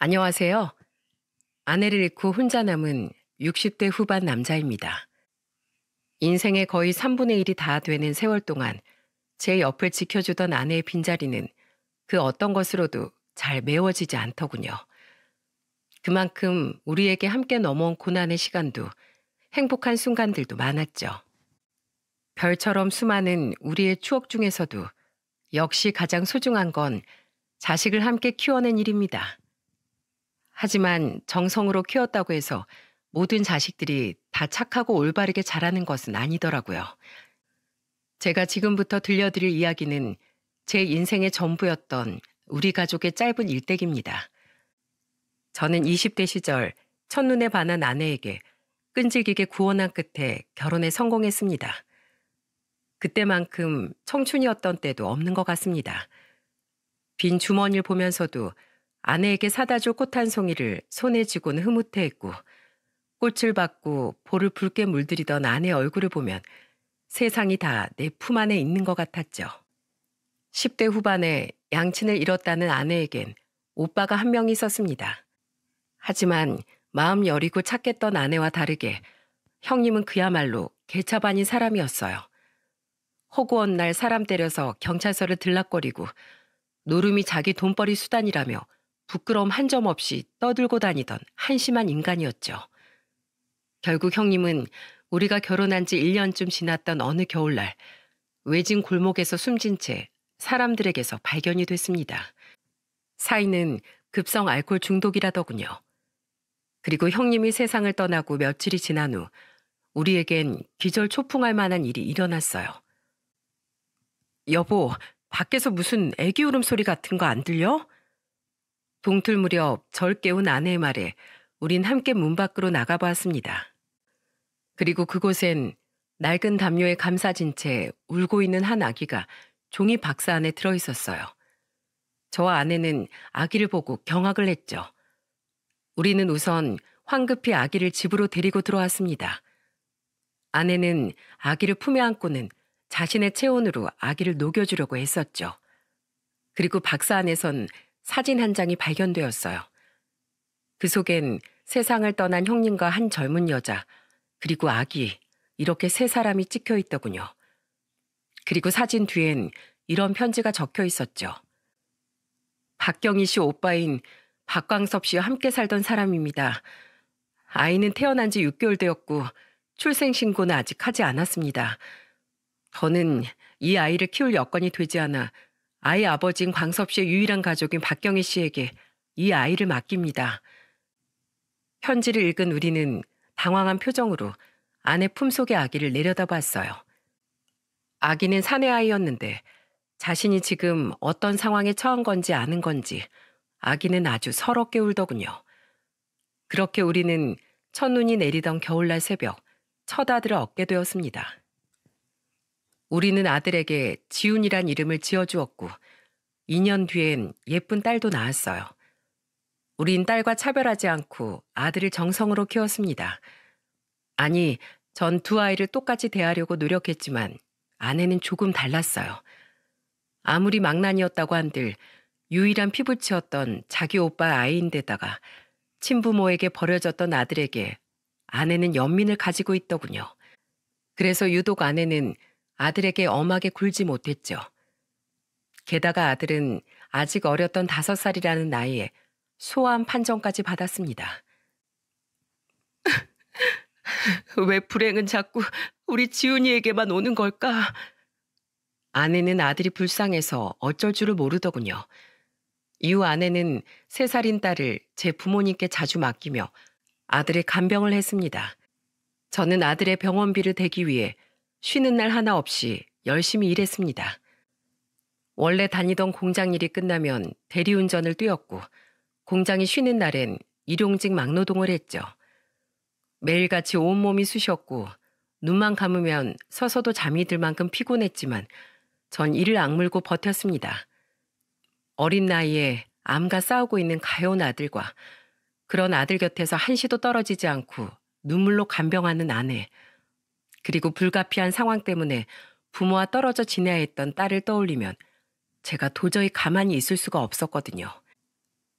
안녕하세요. 아내를 잃고 혼자 남은 60대 후반 남자입니다. 인생의 거의 3분의 1이 다 되는 세월 동안 제 옆을 지켜주던 아내의 빈자리는 그 어떤 것으로도 잘 메워지지 않더군요. 그만큼 우리에게 함께 넘어온 고난의 시간도 행복한 순간들도 많았죠. 별처럼 수많은 우리의 추억 중에서도 역시 가장 소중한 건 자식을 함께 키워낸 일입니다. 하지만 정성으로 키웠다고 해서 모든 자식들이 다 착하고 올바르게 자라는 것은 아니더라고요. 제가 지금부터 들려드릴 이야기는 제 인생의 전부였던 우리 가족의 짧은 일대기입니다. 저는 20대 시절 첫눈에 반한 아내에게 끈질기게 구원한 끝에 결혼에 성공했습니다. 그때만큼 청춘이었던 때도 없는 것 같습니다. 빈 주머니를 보면서도 아내에게 사다 줄 꽃 한 송이를 손에 쥐고는 흐뭇해했고, 꽃을 받고 볼을 붉게 물들이던 아내의 얼굴을 보면 세상이 다 내 품 안에 있는 것 같았죠. 10대 후반에 양친을 잃었다는 아내에겐 오빠가 한 명 있었습니다. 하지만 마음 여리고 착했던 아내와 다르게 형님은 그야말로 개차반인 사람이었어요. 허구한 날 사람 때려서 경찰서를 들락거리고 노름이 자기 돈벌이 수단이라며 부끄러움 한 점 없이 떠들고 다니던 한심한 인간이었죠. 결국 형님은 우리가 결혼한 지 1년쯤 지났던 어느 겨울날 외진 골목에서 숨진 채 사람들에게서 발견이 됐습니다. 사인은 급성 알코올 중독이라더군요. 그리고 형님이 세상을 떠나고 며칠이 지난 후 우리에겐 기절초풍할 만한 일이 일어났어요. 여보, 밖에서 무슨 애기 울음소리 같은 거 안 들려? 동틀 무렵 절 깨운 아내의 말에 우린 함께 문 밖으로 나가보았습니다. 그리고 그곳엔 낡은 담요에 감싸진 채 울고 있는 한 아기가 종이 박스 안에 들어있었어요. 저와 아내는 아기를 보고 경악을 했죠. 우리는 우선 황급히 아기를 집으로 데리고 들어왔습니다. 아내는 아기를 품에 안고는 자신의 체온으로 아기를 녹여주려고 했었죠. 그리고 박스 안에선 사진 한 장이 발견되었어요. 그 속엔 세상을 떠난 형님과 한 젊은 여자, 그리고 아기, 이렇게 세 사람이 찍혀 있더군요. 그리고 사진 뒤엔 이런 편지가 적혀 있었죠. 박경희 씨 오빠인 박광섭 씨와 함께 살던 사람입니다. 아이는 태어난 지 6개월 되었고 출생신고는 아직 하지 않았습니다. 저는 이 아이를 키울 여건이 되지 않아 아이 아버지인 광섭 씨의 유일한 가족인 박경희 씨에게 이 아이를 맡깁니다. 편지를 읽은 우리는 당황한 표정으로 아내 품속의 아기를 내려다봤어요. 아기는 사내 아이였는데 자신이 지금 어떤 상황에 처한 건지 아는 건지 아기는 아주 서럽게 울더군요. 그렇게 우리는 첫눈이 내리던 겨울날 새벽 첫 아들을 얻게 되었습니다. 우리는 아들에게 지훈이란 이름을 지어주었고 2년 뒤엔 예쁜 딸도 낳았어요. 우린 딸과 차별하지 않고 아들을 정성으로 키웠습니다. 아니, 전 두 아이를 똑같이 대하려고 노력했지만 아내는 조금 달랐어요. 아무리 망난이었다고 한들 유일한 피부치였던 자기 오빠의 아이인데다가 친부모에게 버려졌던 아들에게 아내는 연민을 가지고 있더군요. 그래서 유독 아내는 아들에게 엄하게 굴지 못했죠. 게다가 아들은 아직 어렸던 5살이라는 나이에 소아암 판정까지 받았습니다. 왜 불행은 자꾸 우리 지훈이에게만 오는 걸까? 아내는 아들이 불쌍해서 어쩔 줄을 모르더군요. 이후 아내는 3살인 딸을 제 부모님께 자주 맡기며 아들의 간병을 했습니다. 저는 아들의 병원비를 대기 위해 쉬는 날 하나 없이 열심히 일했습니다. 원래 다니던 공장 일이 끝나면 대리운전을 뛰었고 공장이 쉬는 날엔 일용직 막노동을 했죠. 매일같이 온몸이 쑤셨고 눈만 감으면 서서도 잠이 들 만큼 피곤했지만 전 이를 악물고 버텼습니다. 어린 나이에 암과 싸우고 있는 가여운 아들과 그런 아들 곁에서 한시도 떨어지지 않고 눈물로 간병하는 아내, 그리고 불가피한 상황 때문에 부모와 떨어져 지내야 했던 딸을 떠올리면 제가 도저히 가만히 있을 수가 없었거든요.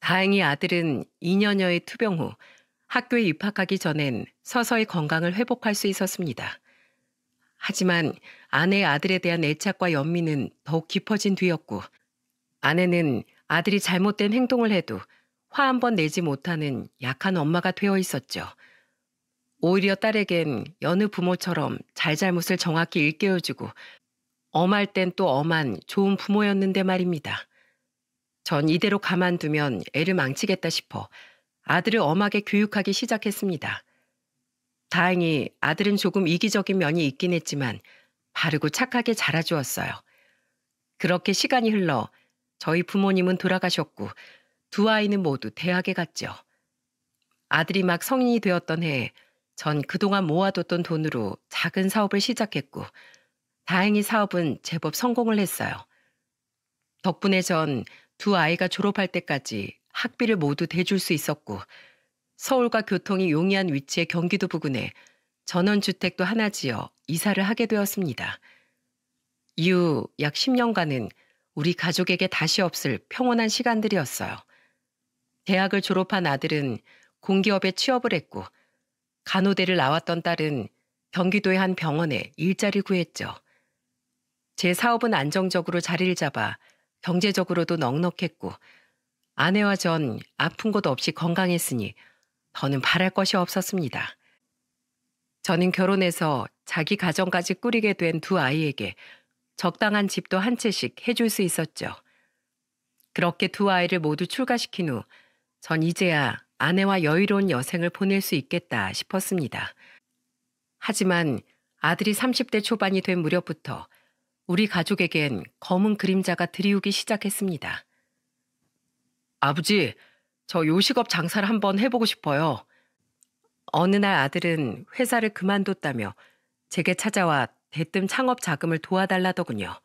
다행히 아들은 2년여의 투병 후 학교에 입학하기 전엔 서서히 건강을 회복할 수 있었습니다. 하지만 아내의 아들에 대한 애착과 연민은 더욱 깊어진 뒤였고, 아내는 아들이 잘못된 행동을 해도 화 한 번 내지 못하는 약한 엄마가 되어 있었죠. 오히려 딸에겐 여느 부모처럼 잘잘못을 정확히 일깨워주고 엄할 땐 또 엄한 좋은 부모였는데 말입니다. 전 이대로 가만두면 애를 망치겠다 싶어 아들을 엄하게 교육하기 시작했습니다. 다행히 아들은 조금 이기적인 면이 있긴 했지만 바르고 착하게 자라주었어요. 그렇게 시간이 흘러 저희 부모님은 돌아가셨고 두 아이는 모두 대학에 갔죠. 아들이 막 성인이 되었던 해에 전 그동안 모아뒀던 돈으로 작은 사업을 시작했고 다행히 사업은 제법 성공을 했어요. 덕분에 전 두 아이가 졸업할 때까지 학비를 모두 대줄 수 있었고 서울과 교통이 용이한 위치의 경기도 부근에 전원주택도 하나 지어 이사를 하게 되었습니다. 이후 약 10년간은 우리 가족에게 다시 없을 평온한 시간들이었어요. 대학을 졸업한 아들은 공기업에 취업을 했고 간호대를 나왔던 딸은 경기도의 한 병원에 일자리 구했죠. 제 사업은 안정적으로 자리를 잡아 경제적으로도 넉넉했고 아내와 전 아픈 곳 없이 건강했으니 더는 바랄 것이 없었습니다. 저는 결혼해서 자기 가정까지 꾸리게 된 두 아이에게 적당한 집도 한 채씩 해줄 수 있었죠. 그렇게 두 아이를 모두 출가시킨 후 전 이제야 아내와 여유로운 여생을 보낼 수 있겠다 싶었습니다. 하지만 아들이 30대 초반이 된 무렵부터 우리 가족에겐 검은 그림자가 들이우기 시작했습니다. 아버지, 저 요식업 장사를 한번 해보고 싶어요. 어느 날 아들은 회사를 그만뒀다며 제게 찾아와 대뜸 창업 자금을 도와달라더군요.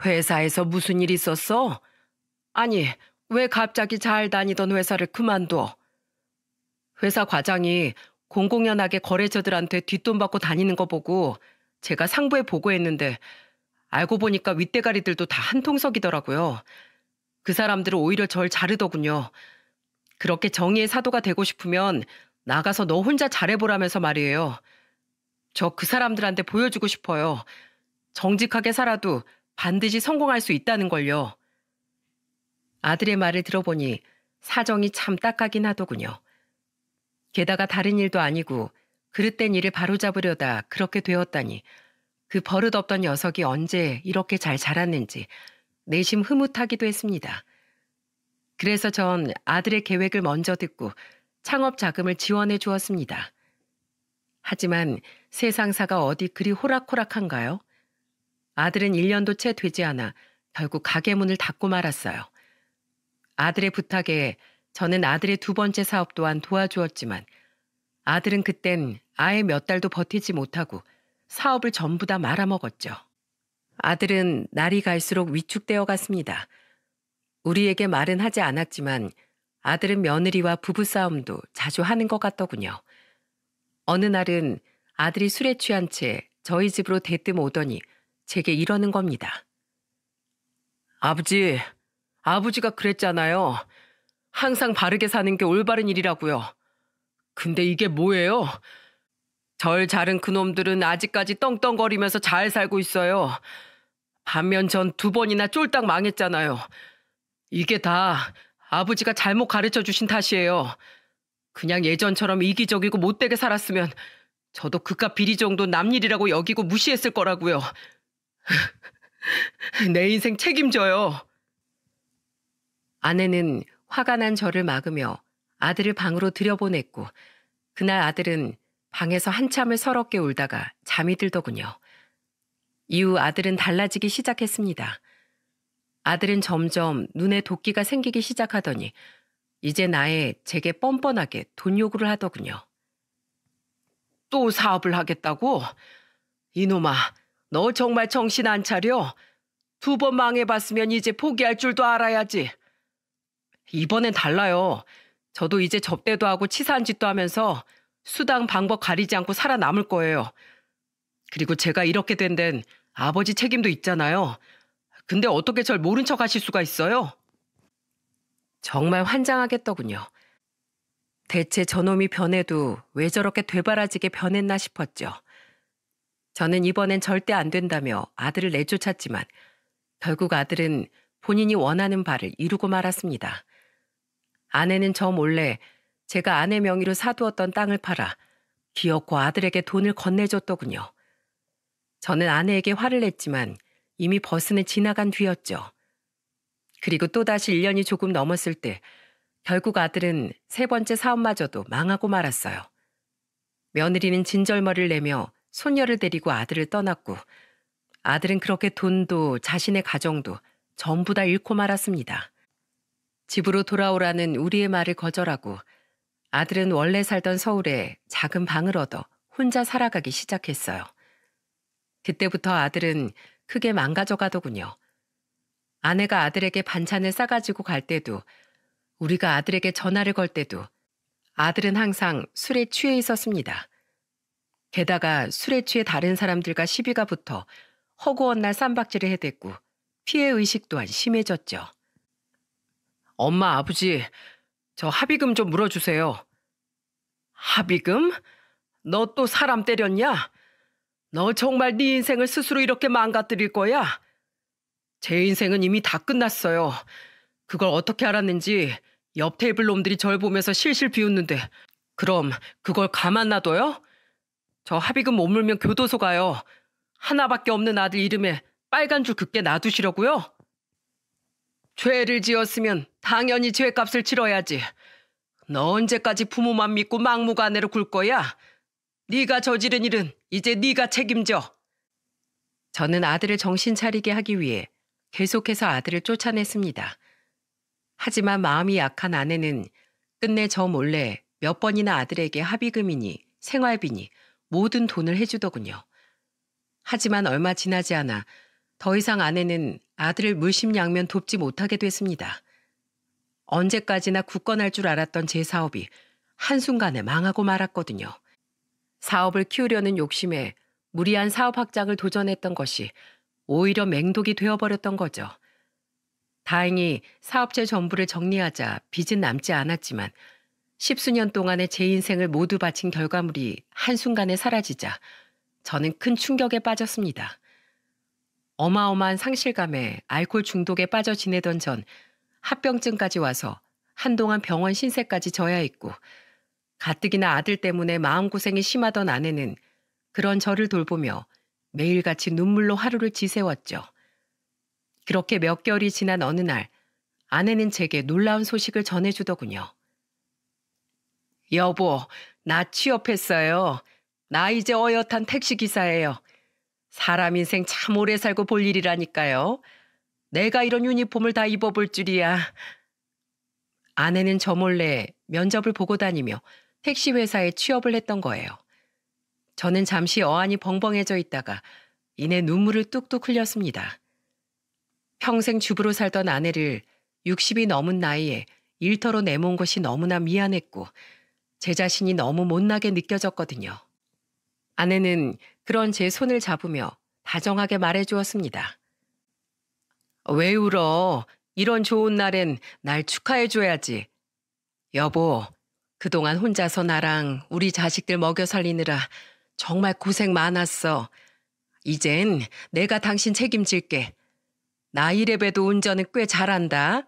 회사에서 무슨 일 있었어? 아니, 왜 갑자기 잘 다니던 회사를 그만둬? 회사 과장이 공공연하게 거래처들한테 뒷돈 받고 다니는 거 보고 제가 상부에 보고했는데 알고 보니까 윗대가리들도 다 한통속이더라고요. 그 사람들은 오히려 절 자르더군요. 그렇게 정의의 사도가 되고 싶으면 나가서 너 혼자 잘해보라면서 말이에요. 저 그 사람들한테 보여주고 싶어요. 정직하게 살아도 반드시 성공할 수 있다는 걸요. 아들의 말을 들어보니 사정이 참 딱하긴 하더군요. 게다가 다른 일도 아니고 그릇된 일을 바로잡으려다 그렇게 되었다니 그 버릇없던 녀석이 언제 이렇게 잘 자랐는지 내심 흐뭇하기도 했습니다. 그래서 전 아들의 계획을 먼저 듣고 창업 자금을 지원해 주었습니다. 하지만 세상사가 어디 그리 호락호락한가요? 아들은 1년도 채 되지 않아 결국 가게 문을 닫고 말았어요. 아들의 부탁에 저는 아들의 두 번째 사업 또한 도와주었지만 아들은 그땐 아예 몇 달도 버티지 못하고 사업을 전부 다 말아먹었죠. 아들은 날이 갈수록 위축되어 갔습니다. 우리에게 말은 하지 않았지만 아들은 며느리와 부부싸움도 자주 하는 것 같더군요. 어느 날은 아들이 술에 취한 채 저희 집으로 대뜸 오더니 제게 이러는 겁니다. 아버지가 그랬잖아요. 항상 바르게 사는 게 올바른 일이라고요. 근데 이게 뭐예요? 절 자른 그놈들은 아직까지 떵떵거리면서 잘 살고 있어요. 반면 전 2번이나 쫄딱 망했잖아요. 이게 다 아버지가 잘못 가르쳐 주신 탓이에요. 그냥 예전처럼 이기적이고 못되게 살았으면 저도 그깟 비리 정도 남 일이라고 여기고 무시했을 거라고요. 내 인생 책임져요. 아내는 화가 난 저를 막으며 아들을 방으로 들여보냈고 그날 아들은 방에서 한참을 서럽게 울다가 잠이 들더군요. 이후 아들은 달라지기 시작했습니다. 아들은 점점 눈에 도끼가 생기기 시작하더니 이제 제게 뻔뻔하게 돈 요구를 하더군요. 또 사업을 하겠다고? 이놈아, 너 정말 정신 안 차려? 2번 망해봤으면 이제 포기할 줄도 알아야지. 이번엔 달라요. 저도 이제 접대도 하고 치사한 짓도 하면서 수당 방법 가리지 않고 살아남을 거예요. 그리고 제가 이렇게 된 데는 아버지 책임도 있잖아요. 근데 어떻게 절 모른 척 하실 수가 있어요? 정말 환장하겠더군요. 대체 저놈이 변해도 왜 저렇게 되바라지게 변했나 싶었죠. 저는 이번엔 절대 안 된다며 아들을 내쫓았지만 결국 아들은 본인이 원하는 바를 이루고 말았습니다. 아내는 저 몰래 제가 아내 명의로 사두었던 땅을 팔아 기어코 아들에게 돈을 건네줬더군요. 저는 아내에게 화를 냈지만 이미 버스는 지나간 뒤였죠. 그리고 또다시 1년이 조금 넘었을 때 결국 아들은 세 번째 사업마저도 망하고 말았어요. 며느리는 진절머리를 내며 손녀를 데리고 아들을 떠났고 아들은 그렇게 돈도 자신의 가정도 전부 다 잃고 말았습니다. 집으로 돌아오라는 우리의 말을 거절하고 아들은 원래 살던 서울에 작은 방을 얻어 혼자 살아가기 시작했어요. 그때부터 아들은 크게 망가져 가더군요. 아내가 아들에게 반찬을 싸가지고 갈 때도 우리가 아들에게 전화를 걸 때도 아들은 항상 술에 취해 있었습니다. 게다가 술에 취해 다른 사람들과 시비가 붙어 허구한 날 쌈박질을 해댔고 피해의식 또한 심해졌죠. 엄마, 아버지, 저 합의금 좀 물어주세요. 합의금? 너 또 사람 때렸냐? 너 정말 네 인생을 스스로 이렇게 망가뜨릴 거야? 제 인생은 이미 다 끝났어요. 그걸 어떻게 알았는지 옆 테이블 놈들이 절 보면서 실실 비웃는데 그럼 그걸 가만 놔둬요? 저 합의금 못 물면 교도소 가요. 하나밖에 없는 아들 이름에 빨간 줄 긋게 놔두시려고요? 죄를 지었으면 당연히 죄값을 치러야지. 너 언제까지 부모만 믿고 막무가내로 굴 거야? 네가 저지른 일은 이제 네가 책임져. 저는 아들을 정신 차리게 하기 위해 계속해서 아들을 쫓아냈습니다. 하지만 마음이 약한 아내는 끝내 저 몰래 몇 번이나 아들에게 합의금이니 생활비니 모든 돈을 해주더군요. 하지만 얼마 지나지 않아 더 이상 아내는 아들을 물심양면 돕지 못하게 됐습니다. 언제까지나 굳건할 줄 알았던 제 사업이 한순간에 망하고 말았거든요. 사업을 키우려는 욕심에 무리한 사업 확장을 도전했던 것이 오히려 맹독이 되어버렸던 거죠. 다행히 사업체 전부를 정리하자 빚은 남지 않았지만 10수년 동안의 제 인생을 모두 바친 결과물이 한순간에 사라지자 저는 큰 충격에 빠졌습니다. 어마어마한 상실감에 알코올 중독에 빠져 지내던 전 합병증까지 와서 한동안 병원 신세까지 져야 했고 가뜩이나 아들 때문에 마음고생이 심하던 아내는 그런 저를 돌보며 매일같이 눈물로 하루를 지새웠죠. 그렇게 몇 개월이 지난 어느 날 아내는 제게 놀라운 소식을 전해주더군요. 여보, 나 취업했어요. 나 이제 어엿한 택시기사예요. 사람 인생 참 오래 살고 볼 일이라니까요. 내가 이런 유니폼을 다 입어볼 줄이야. 아내는 저 몰래 면접을 보고 다니며 택시회사에 취업을 했던 거예요. 저는 잠시 어안이 벙벙해져 있다가 이내 눈물을 뚝뚝 흘렸습니다. 평생 주부로 살던 아내를 60이 넘은 나이에 일터로 내몬 것이 너무나 미안했고 제 자신이 너무 못나게 느껴졌거든요. 아내는 그런 제 손을 잡으며 다정하게 말해주었습니다. 왜 울어? 이런 좋은 날엔 날 축하해줘야지. 여보, 그동안 혼자서 나랑 우리 자식들 먹여 살리느라 정말 고생 많았어. 이젠 내가 당신 책임질게. 나 이래봬도 운전은 꽤 잘한다.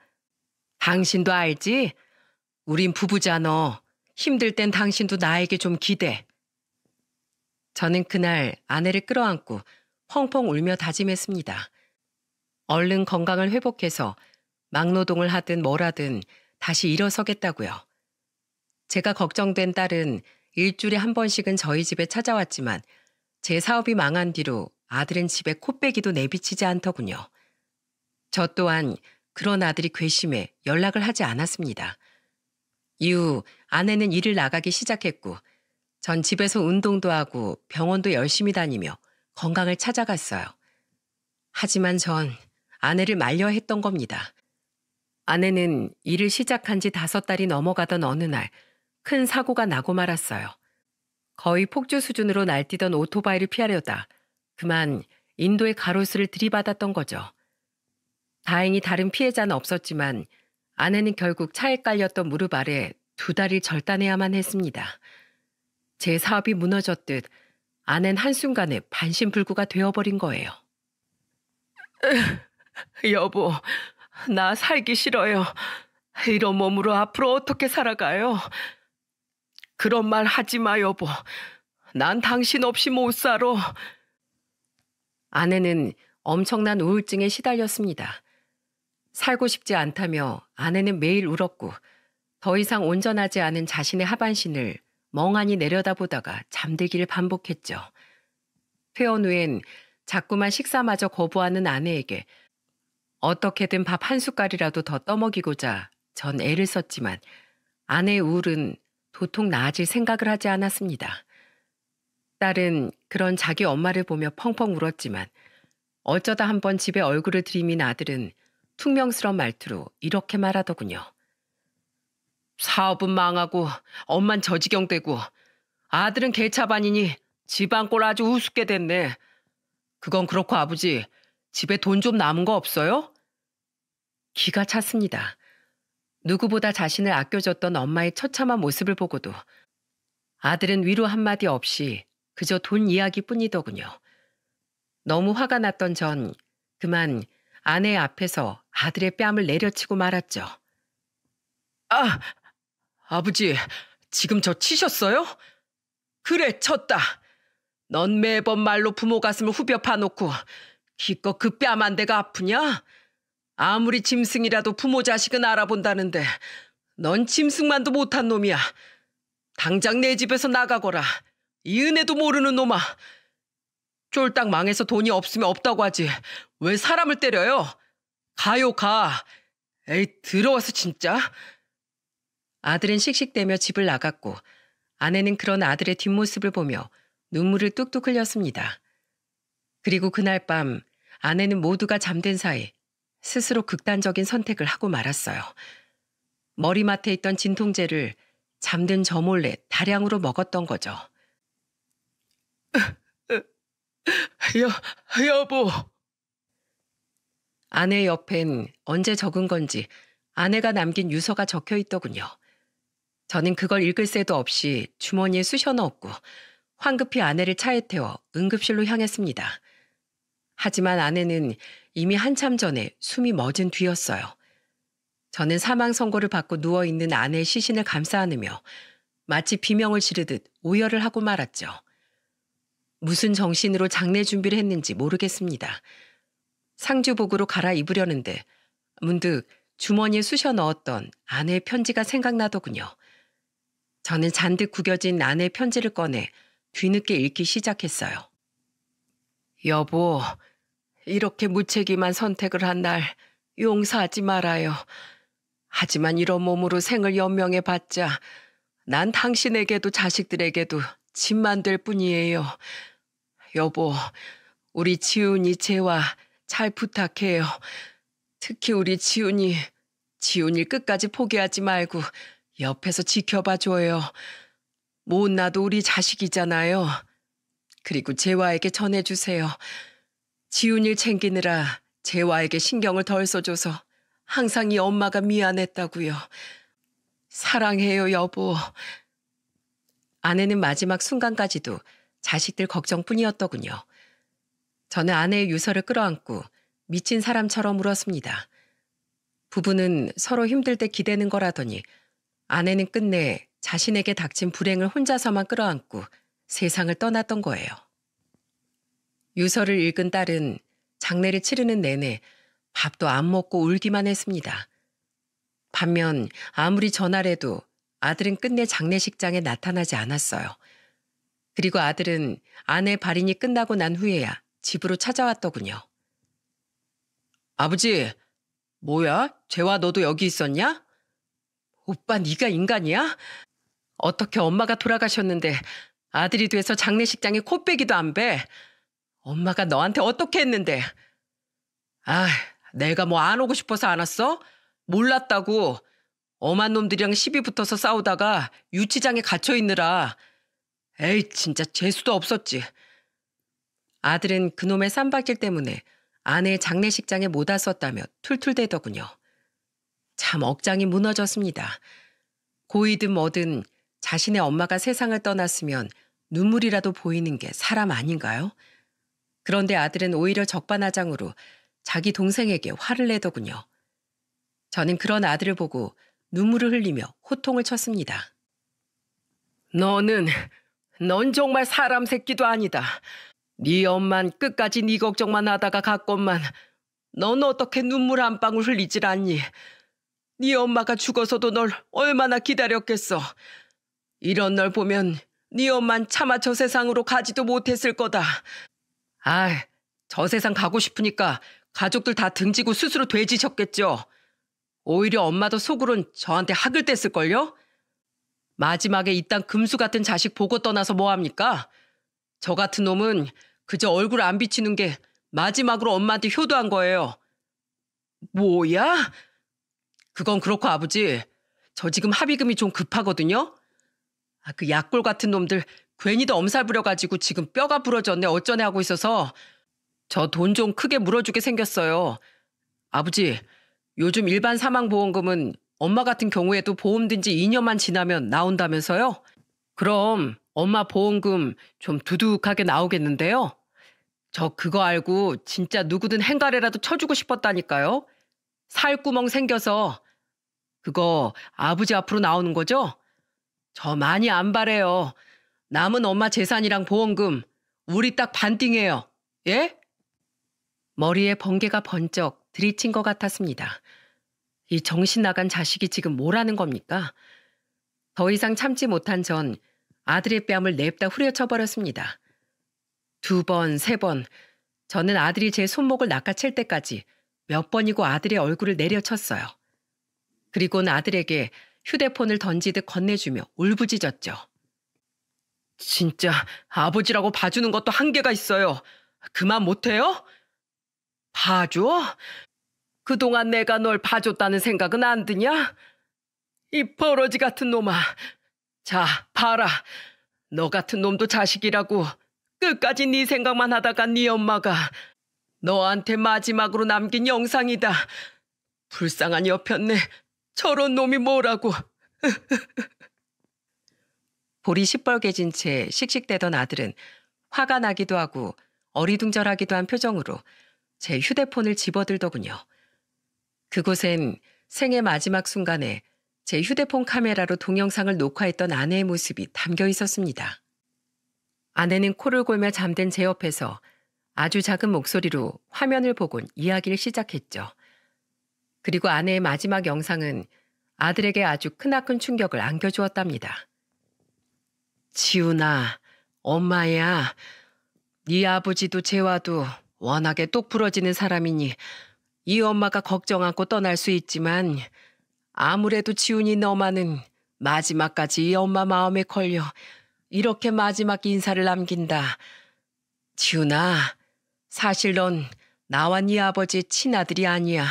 당신도 알지? 우린 부부잖아. 힘들 땐 당신도 나에게 좀 기대. 저는 그날 아내를 끌어안고 펑펑 울며 다짐했습니다. 얼른 건강을 회복해서 막노동을 하든 뭘 하든 다시 일어서겠다고요. 제가 걱정된 딸은 일주일에 한 번씩은 저희 집에 찾아왔지만 제 사업이 망한 뒤로 아들은 집에 코빼기도 내비치지 않더군요. 저 또한 그런 아들이 괘씸해 연락을 하지 않았습니다. 이후 아내는 일을 나가기 시작했고 전 집에서 운동도 하고 병원도 열심히 다니며 건강을 찾아갔어요. 하지만 전 아내를 말려 했던 겁니다. 아내는 일을 시작한 지 5달이 넘어가던 어느 날 큰 사고가 나고 말았어요. 거의 폭주 수준으로 날뛰던 오토바이를 피하려다 그만 인도의 가로수를 들이받았던 거죠. 다행히 다른 피해자는 없었지만 아내는 결국 차에 깔렸던 무릎 아래 두 다리를 절단해야만 했습니다. 제 사업이 무너졌듯 아내는 한순간에 반신불구가 되어버린 거예요. 여보, 나 살기 싫어요. 이런 몸으로 앞으로 어떻게 살아가요? 그런 말 하지 마, 여보. 난 당신 없이 못 살아. 아내는 엄청난 우울증에 시달렸습니다. 살고 싶지 않다며 아내는 매일 울었고 더 이상 온전하지 않은 자신의 하반신을 멍하니 내려다보다가 잠들기를 반복했죠. 퇴원 후엔 자꾸만 식사마저 거부하는 아내에게 어떻게든 밥 한 숟갈이라도 더 떠먹이고자 전 애를 썼지만 아내의 우울은 도통 나아질 생각을 하지 않았습니다. 딸은 그런 자기 엄마를 보며 펑펑 울었지만 어쩌다 한번 집에 얼굴을 들이민 아들은 퉁명스러운 말투로 이렇게 말하더군요. 사업은 망하고 엄만 저지경 되고 아들은 개차반이니 집안 꼴 아주 우습게 됐네. 그건 그렇고 아버지, 집에 돈 좀 남은 거 없어요? 기가 찼습니다. 누구보다 자신을 아껴줬던 엄마의 처참한 모습을 보고도 아들은 위로 한마디 없이 그저 돈 이야기뿐이더군요. 너무 화가 났던 전 그만 아내 앞에서 아들의 뺨을 내려치고 말았죠. 아, 아버지, 지금 저 치셨어요? 그래, 쳤다. 넌 매번 말로 부모 가슴을 후벼 파놓고 기껏 그 뺨 한 대가 아프냐? 아무리 짐승이라도 부모 자식은 알아본다는데 넌 짐승만도 못한 놈이야. 당장 내 집에서 나가거라. 이 은혜도 모르는 놈아. 쫄딱 망해서 돈이 없으면 없다고 하지. 왜 사람을 때려요? 가요, 가. 에이, 더러워서 진짜. 아들은 씩씩대며 집을 나갔고 아내는 그런 아들의 뒷모습을 보며 눈물을 뚝뚝 흘렸습니다. 그리고 그날 밤 아내는 모두가 잠든 사이 스스로 극단적인 선택을 하고 말았어요. 머리맡에 있던 진통제를 잠든 저 몰래 다량으로 먹었던 거죠. 여보. 아내 옆엔 언제 적은 건지 아내가 남긴 유서가 적혀 있더군요. 저는 그걸 읽을 새도 없이 주머니에 쑤셔 넣었고 황급히 아내를 차에 태워 응급실로 향했습니다. 하지만 아내는 이미 한참 전에 숨이 멎은 뒤였어요. 저는 사망 선고를 받고 누워있는 아내의 시신을 감싸 안으며 마치 비명을 지르듯 오열을 하고 말았죠. 무슨 정신으로 장례 준비를 했는지 모르겠습니다. 상주복으로 갈아입으려는데 문득 주머니에 쑤셔 넣었던 아내의 편지가 생각나더군요. 저는 잔뜩 구겨진 아내의 편지를 꺼내 뒤늦게 읽기 시작했어요. 여보, 이렇게 무책임한 선택을 한 날 용서하지 말아요. 하지만 이런 몸으로 생을 연명해 봤자 난 당신에게도 자식들에게도 짐만 될 뿐이에요. 여보, 우리 지훈이 쟤와 잘 부탁해요. 특히 우리 지훈이 끝까지 포기하지 말고 옆에서 지켜봐 줘요. 못나도 우리 자식이잖아요. 그리고 재화에게 전해주세요. 지훈이를 챙기느라 재화에게 신경을 덜 써줘서 항상 이 엄마가 미안했다고요. 사랑해요, 여보. 아내는 마지막 순간까지도 자식들 걱정뿐이었더군요. 저는 아내의 유서를 끌어안고 미친 사람처럼 울었습니다. 부부는 서로 힘들 때 기대는 거라더니 아내는 끝내 자신에게 닥친 불행을 혼자서만 끌어안고 세상을 떠났던 거예요. 유서를 읽은 딸은 장례를 치르는 내내 밥도 안 먹고 울기만 했습니다. 반면 아무리 전화를 해도 아들은 끝내 장례식장에 나타나지 않았어요. 그리고 아들은 아내 발인이 끝나고 난 후에야 집으로 찾아왔더군요. 아버지, 뭐야? 쟤와 너도 여기 있었냐? 오빠, 네가 인간이야? 어떻게 엄마가 돌아가셨는데 아들이 돼서 장례식장에 코빼기도 안 배? 엄마가 너한테 어떻게 했는데? 아, 내가 뭐 안 오고 싶어서 안 왔어? 몰랐다고. 엄한 놈들이랑 시비 붙어서 싸우다가 유치장에 갇혀있느라. 에이, 진짜 재수도 없었지. 아들은 그놈의 쌈박질 때문에 아내의 장례식장에 못 왔었다며 툴툴대더군요. 참 억장이 무너졌습니다. 고이든 뭐든 자신의 엄마가 세상을 떠났으면 눈물이라도 보이는 게 사람 아닌가요? 그런데 아들은 오히려 적반하장으로 자기 동생에게 화를 내더군요. 저는 그런 아들을 보고 눈물을 흘리며 호통을 쳤습니다. 넌 정말 사람 새끼도 아니다. 네 엄만 끝까지 네 걱정만 하다가 갔건만 넌 어떻게 눈물 한 방울 흘리질 않니? 네 엄마가 죽어서도 널 얼마나 기다렸겠어. 이런 널 보면 네 엄만 차마 저 세상으로 가지도 못했을 거다. 저 세상 가고 싶으니까 가족들 다 등지고 스스로 돼지셨겠죠. 오히려 엄마도 속으론 저한테 학을 뗐을걸요? 마지막에 이딴 금수 같은 자식 보고 떠나서 뭐합니까? 저 같은 놈은 그저 얼굴 안 비치는 게 마지막으로 엄마한테 효도한 거예요. 뭐야? 그건 그렇고 아버지, 저 지금 합의금이 좀 급하거든요. 그 약골 같은 놈들 괜히 더 엄살 부려가지고 지금 뼈가 부러졌네 어쩌네 하고 있어서 저 돈 좀 크게 물어주게 생겼어요. 아버지, 요즘 일반 사망보험금은 엄마 같은 경우에도 보험 든 지 2년만 지나면 나온다면서요? 그럼 엄마 보험금 좀 두둑하게 나오겠는데요? 저 그거 알고 진짜 누구든 행가래라도 쳐주고 싶었다니까요. 살구멍 생겨서. 그거 아버지 앞으로 나오는 거죠? 저 많이 안 바래요. 남은 엄마 재산이랑 보험금 우리 딱 반띵해요. 예? 머리에 번개가 번쩍 들이친 것 같았습니다. 이 정신 나간 자식이 지금 뭐라는 겁니까? 더 이상 참지 못한 전 아들의 뺨을 냅다 후려쳐버렸습니다. 2번, 3번, 저는 아들이 제 손목을 낚아챌 때까지 몇 번이고 아들의 얼굴을 내려쳤어요. 그리고는 아들에게 휴대폰을 던지듯 건네주며 울부짖었죠. 진짜 아버지라고 봐주는 것도 한계가 있어요. 그만 못해요? 봐줘? 그동안 내가 널 봐줬다는 생각은 안 드냐? 이 버러지 같은 놈아. 자, 봐라. 너 같은 놈도 자식이라고 끝까지 네 생각만 하다가 네 엄마가 너한테 마지막으로 남긴 영상이다. 불쌍한 여편네. 저런 놈이 뭐라고. 볼이 시뻘개진 채 씩씩대던 아들은 화가 나기도 하고 어리둥절하기도 한 표정으로 제 휴대폰을 집어들더군요. 그곳엔 생애 마지막 순간에 제 휴대폰 카메라로 동영상을 녹화했던 아내의 모습이 담겨 있었습니다. 아내는 코를 골며 잠든 제 옆에서 아주 작은 목소리로 화면을 보곤 이야기를 시작했죠. 그리고 아내의 마지막 영상은 아들에게 아주 크나큰 충격을 안겨주었답니다. 지훈아, 엄마야. 네 아버지도 재화도 워낙에 똑 부러지는 사람이니 이 엄마가 걱정하고 떠날 수 있지만 아무래도 지훈이 너만은 마지막까지 이 엄마 마음에 걸려 이렇게 마지막 인사를 남긴다. 지훈아, 사실 넌 나와 네 아버지의 친아들이 아니야.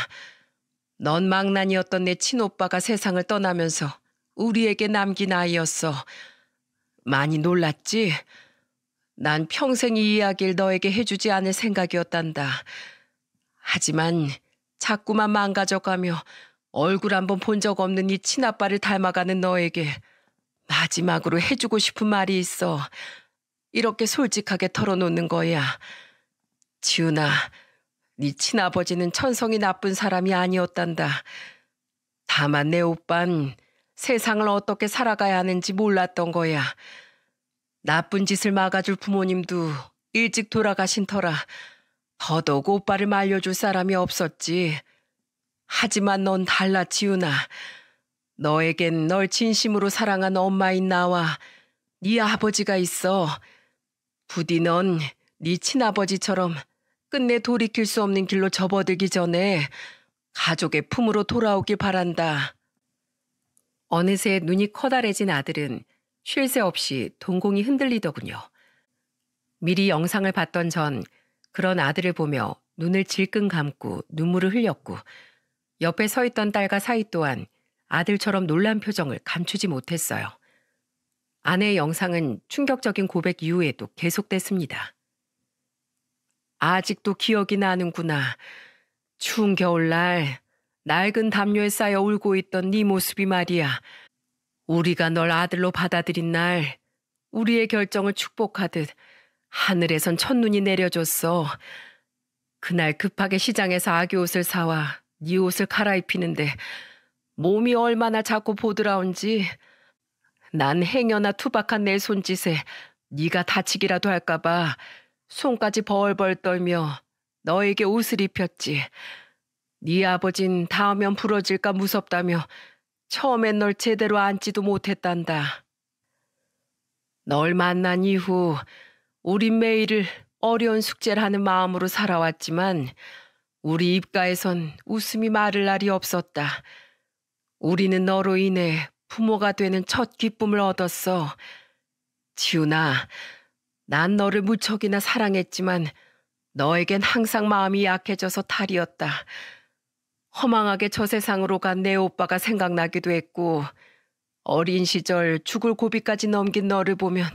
넌 망난이었던 내 친오빠가 세상을 떠나면서 우리에게 남긴 아이였어. 많이 놀랐지? 난 평생 이 이야기를 너에게 해주지 않을 생각이었단다. 하지만 자꾸만 망가져가며 얼굴 한번 본 적 없는 이 친아빠를 닮아가는 너에게 마지막으로 해주고 싶은 말이 있어. 이렇게 솔직하게 털어놓는 거야. 지훈아, 네 친아버지는 천성이 나쁜 사람이 아니었단다. 다만 내 오빤 세상을 어떻게 살아가야 하는지 몰랐던 거야. 나쁜 짓을 막아줄 부모님도 일찍 돌아가신 터라 더더욱 오빠를 말려줄 사람이 없었지. 하지만 넌 달라, 지훈아. 너에겐 널 진심으로 사랑한 엄마인 나와 네 아버지가 있어. 부디 넌 네 친아버지처럼 끝내 돌이킬 수 없는 길로 접어들기 전에 가족의 품으로 돌아오길 바란다. 어느새 눈이 커다래진 아들은 쉴 새 없이 동공이 흔들리더군요. 미리 영상을 봤던 전 그런 아들을 보며 눈을 질끈 감고 눈물을 흘렸고 옆에 서 있던 딸과 사이 또한 아들처럼 놀란 표정을 감추지 못했어요. 아내의 영상은 충격적인 고백 이후에도 계속됐습니다. 아직도 기억이 나는구나. 추운 겨울날 낡은 담요에 쌓여 울고 있던 네 모습이 말이야. 우리가 널 아들로 받아들인 날 우리의 결정을 축복하듯 하늘에선 첫눈이 내려줬어. 그날 급하게 시장에서 아기 옷을 사와 네 옷을 갈아입히는데 몸이 얼마나 작고 보드라운지 난 행여나 투박한 내 손짓에 네가 다치기라도 할까봐 손까지 벌벌 떨며 너에게 옷을 입혔지. 네 아버진 닿으면 부러질까 무섭다며 처음엔 널 제대로 안지도 못했단다. 널 만난 이후 우린 매일을 어려운 숙제를 하는 마음으로 살아왔지만 우리 입가에선 웃음이 마를 날이 없었다. 우리는 너로 인해 부모가 되는 첫 기쁨을 얻었어. 지훈아, 난 너를 무척이나 사랑했지만 너에겐 항상 마음이 약해져서 탈이었다. 허망하게 저 세상으로 간 내 오빠가 생각나기도 했고 어린 시절 죽을 고비까지 넘긴 너를 보면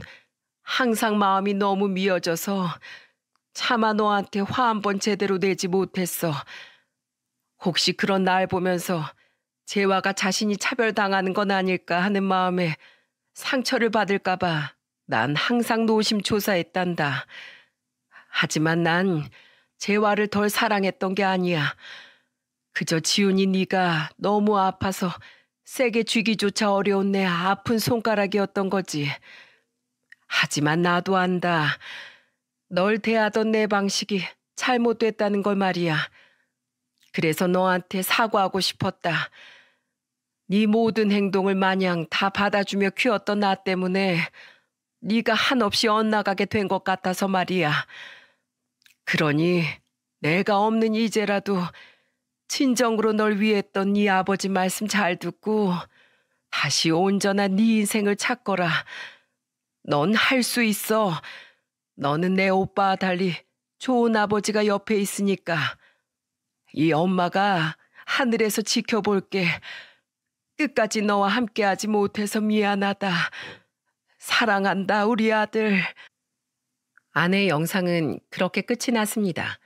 항상 마음이 너무 미어져서 차마 너한테 화 한 번 제대로 내지 못했어. 혹시 그런 날 보면서 재화가 자신이 차별당하는 건 아닐까 하는 마음에 상처를 받을까봐 난 항상 노심초사했단다. 하지만 난 재화를 덜 사랑했던 게 아니야. 그저 지훈이 네가 너무 아파서 세게 쥐기조차 어려운 내 아픈 손가락이었던 거지. 하지만 나도 안다. 널 대하던 내 방식이 잘못됐다는 걸 말이야. 그래서 너한테 사과하고 싶었다. 네 모든 행동을 마냥 다 받아주며 키웠던 나 때문에 네가 한없이 엇나가게 된 것 같아서 말이야. 그러니 내가 없는 이제라도 진정으로 널 위했던 네 아버지 말씀 잘 듣고 다시 온전한 네 인생을 찾거라. 넌 할 수 있어. 너는 내 오빠와 달리 좋은 아버지가 옆에 있으니까. 이 엄마가 하늘에서 지켜볼게. 끝까지 너와 함께하지 못해서 미안하다. 사랑한다, 우리 아들. 아내의 영상은 그렇게 끝이 났습니다.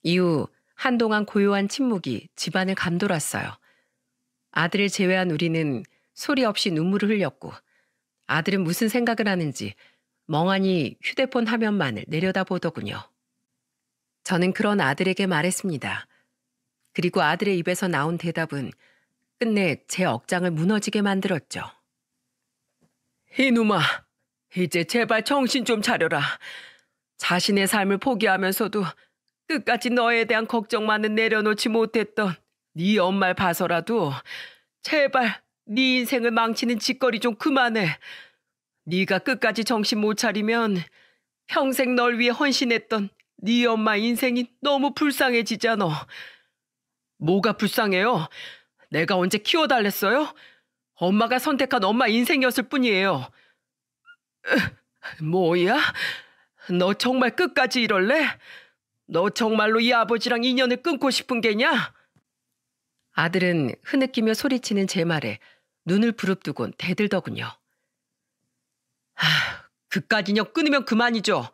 이후 한동안 고요한 침묵이 집안을 감돌았어요. 아들을 제외한 우리는 소리 없이 눈물을 흘렸고 아들은 무슨 생각을 하는지 멍하니 휴대폰 화면만을 내려다보더군요. 저는 그런 아들에게 말했습니다. 그리고 아들의 입에서 나온 대답은 끝내 제 억장을 무너지게 만들었죠. 이놈아, 이제 제발 정신 좀 차려라. 자신의 삶을 포기하면서도 끝까지 너에 대한 걱정만은 내려놓지 못했던 네 엄마를 봐서라도 제발 네 인생을 망치는 짓거리 좀 그만해. 네가 끝까지 정신 못 차리면 평생 널 위해 헌신했던 네 엄마 인생이 너무 불쌍해지잖아. 뭐가 불쌍해요? 내가 언제 키워달랬어요? 엄마가 선택한 엄마 인생이었을 뿐이에요. 뭐야? 너 정말 끝까지 이럴래? 너 정말로 이 아버지랑 인연을 끊고 싶은 게냐? 아들은 흐느끼며 소리치는 제 말에 눈을 부릅뜨곤 대들더군요. 그까짓 년 끊으면 그만이죠.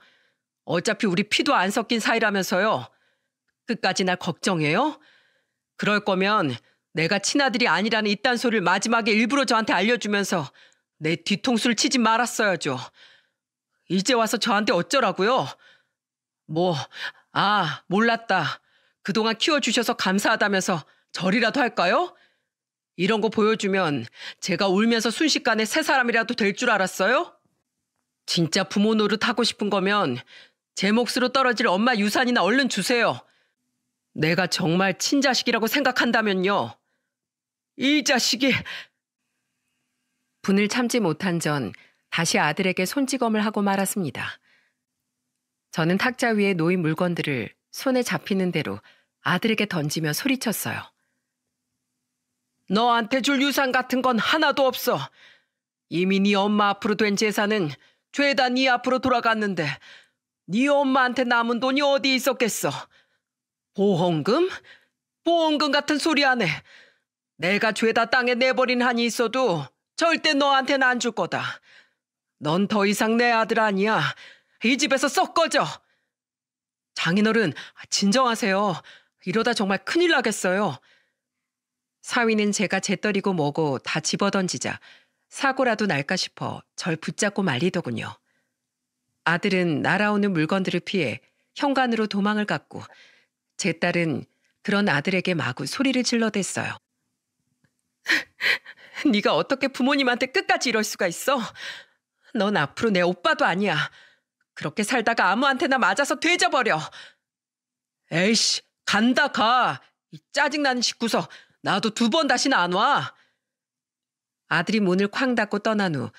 어차피 우리 피도 안 섞인 사이라면서요. 끝까지 날 걱정해요? 그럴 거면 내가 친아들이 아니라는 이딴 소리를 마지막에 일부러 저한테 알려주면서 내 뒤통수를 치지 말았어야죠. 이제 와서 저한테 어쩌라고요? 몰랐다. 그동안 키워주셔서 감사하다면서 절이라도 할까요? 이런 거 보여주면 제가 울면서 순식간에 새 사람이라도 될 줄 알았어요? 진짜 부모 노릇하고 싶은 거면 제 몫으로 떨어질 엄마 유산이나 얼른 주세요. 내가 정말 친자식이라고 생각한다면요. 이 자식이... 분을 참지 못한 전 다시 아들에게 손찌검을 하고 말았습니다. 저는 탁자 위에 놓인 물건들을 손에 잡히는 대로 아들에게 던지며 소리쳤어요. 너한테 줄 유산 같은 건 하나도 없어. 이미 네 엄마 앞으로 된 재산은 죄다 네 앞으로 돌아갔는데 네 엄마한테 남은 돈이 어디 있었겠어. 보험금? 보험금 같은 소리 안 해. 내가 죄다 땅에 내버린 한이 있어도 절대 너한테는 안 줄 거다. 넌 더 이상 내 아들 아니야. 이 집에서 썩 꺼져. 장인어른, 진정하세요. 이러다 정말 큰일 나겠어요. 사위는 제가 재떨이고 뭐고 다 집어던지자 사고라도 날까 싶어 절 붙잡고 말리더군요. 아들은 날아오는 물건들을 피해 현관으로 도망을 갔고 제 딸은 그런 아들에게 마구 소리를 질러댔어요. 네가 어떻게 부모님한테 끝까지 이럴 수가 있어? 넌 앞으로 내 오빠도 아니야. 그렇게 살다가 아무한테나 맞아서 돼져버려. 에이씨, 간다 가. 이 짜증나는 식구서 나도 2번 다시는 안 와. 아들이 문을 쾅 닫고 떠난 후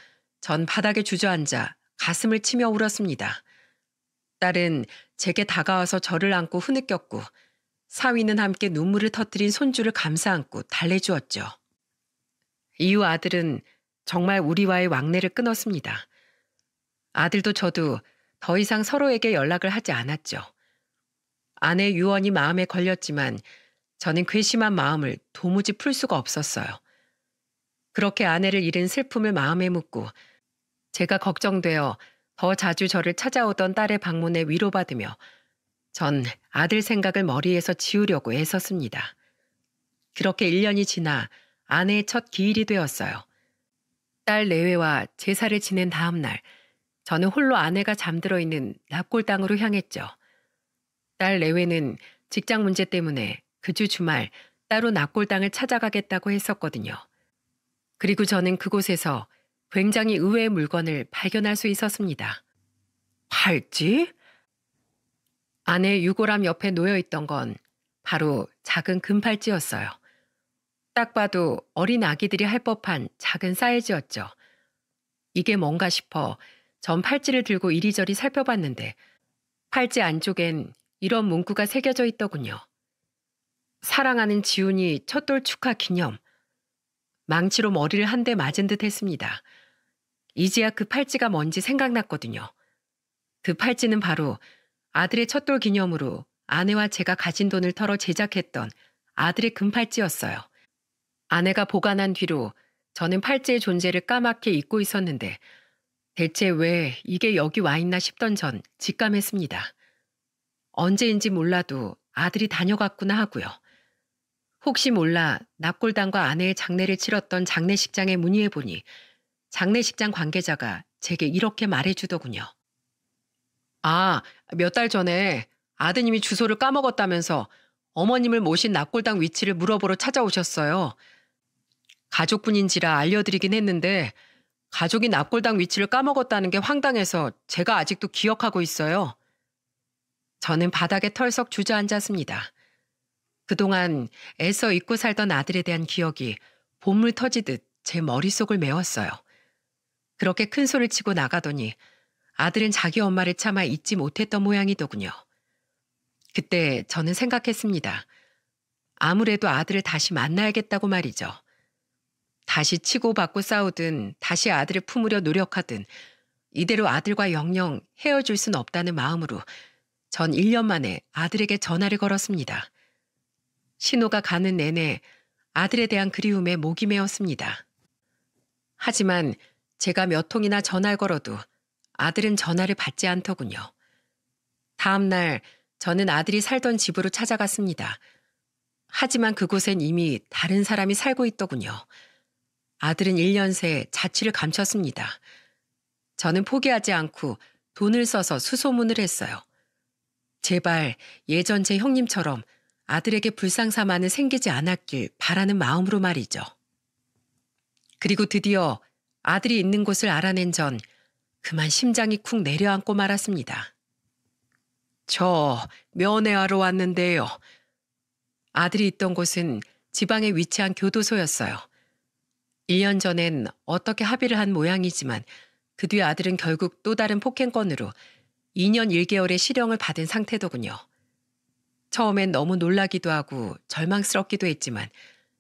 전 바닥에 주저앉아 가슴을 치며 울었습니다. 딸은 제게 다가와서 저를 안고 흐느꼈고 사위는 함께 눈물을 터뜨린 손주를 감싸 안고 달래주었죠. 이후 아들은 정말 우리와의 왕래를 끊었습니다. 아들도 저도 더 이상 서로에게 연락을 하지 않았죠. 아내 유언이 마음에 걸렸지만 저는 괘씸한 마음을 도무지 풀 수가 없었어요. 그렇게 아내를 잃은 슬픔을 마음에 묻고 제가 걱정되어 더 자주 저를 찾아오던 딸의 방문에 위로받으며 전 아들 생각을 머리에서 지우려고 애썼습니다. 그렇게 1년이 지나 아내의 첫 기일이 되었어요. 딸 내외와 제사를 지낸 다음 날 저는 홀로 아내가 잠들어 있는 납골당으로 향했죠. 딸 내외는 직장 문제 때문에 그 주 주말 따로 납골당을 찾아가겠다고 했었거든요. 그리고 저는 그곳에서 굉장히 의외의 물건을 발견할 수 있었습니다. 팔찌? 아내 유골함 옆에 놓여있던 건 바로 작은 금팔찌였어요. 딱 봐도 어린 아기들이 할 법한 작은 사이즈였죠. 이게 뭔가 싶어 전 팔찌를 들고 이리저리 살펴봤는데 팔찌 안쪽엔 이런 문구가 새겨져 있더군요. 사랑하는 지훈이 첫돌 축하 기념. 망치로 머리를 한 대 맞은 듯 했습니다. 이제야 그 팔찌가 뭔지 생각났거든요. 그 팔찌는 바로 아들의 첫돌 기념으로 아내와 제가 가진 돈을 털어 제작했던 아들의 금팔찌였어요. 아내가 보관한 뒤로 저는 팔찌의 존재를 까맣게 잊고 있었는데 대체 왜 이게 여기 와 있나 싶던 전 직감했습니다. 언제인지 몰라도 아들이 다녀갔구나 하고요. 혹시 몰라 납골당과 아내의 장례를 치렀던 장례식장에 문의해보니 장례식장 관계자가 제게 이렇게 말해주더군요. 아, 몇 달 전에 아드님이 주소를 까먹었다면서 어머님을 모신 납골당 위치를 물어보러 찾아오셨어요. 가족분인지라 알려드리긴 했는데 가족이 납골당 위치를 까먹었다는 게 황당해서 제가 아직도 기억하고 있어요. 저는 바닥에 털썩 주저앉았습니다. 그동안 애써 잊고 살던 아들에 대한 기억이 봇물 터지듯 제 머릿속을 메웠어요. 그렇게 큰 소리를 치고 나가더니 아들은 자기 엄마를 차마 잊지 못했던 모양이더군요. 그때 저는 생각했습니다. 아무래도 아들을 다시 만나야겠다고 말이죠. 다시 치고받고 싸우든 다시 아들을 품으려 노력하든 이대로 아들과 영영 헤어질 순 없다는 마음으로 전 1년 만에 아들에게 전화를 걸었습니다. 신호가 가는 내내 아들에 대한 그리움에 목이 메었습니다. 하지만 제가 몇 통이나 전화를 걸어도 아들은 전화를 받지 않더군요. 다음 날 저는 아들이 살던 집으로 찾아갔습니다. 하지만 그곳엔 이미 다른 사람이 살고 있더군요. 아들은 1년 새 자취를 감췄습니다. 저는 포기하지 않고 돈을 써서 수소문을 했어요. 제발 예전 제 형님처럼 아들에게 불상사만은 생기지 않았길 바라는 마음으로 말이죠. 그리고 드디어 아들이 있는 곳을 알아낸 전 그만 심장이 쿵 내려앉고 말았습니다. 저 면회하러 왔는데요. 아들이 있던 곳은 지방에 위치한 교도소였어요. 1년 전엔 어떻게 합의를 한 모양이지만 그 뒤 아들은 결국 또 다른 폭행건으로 2년 1개월의 실형을 받은 상태더군요. 처음엔 너무 놀라기도 하고 절망스럽기도 했지만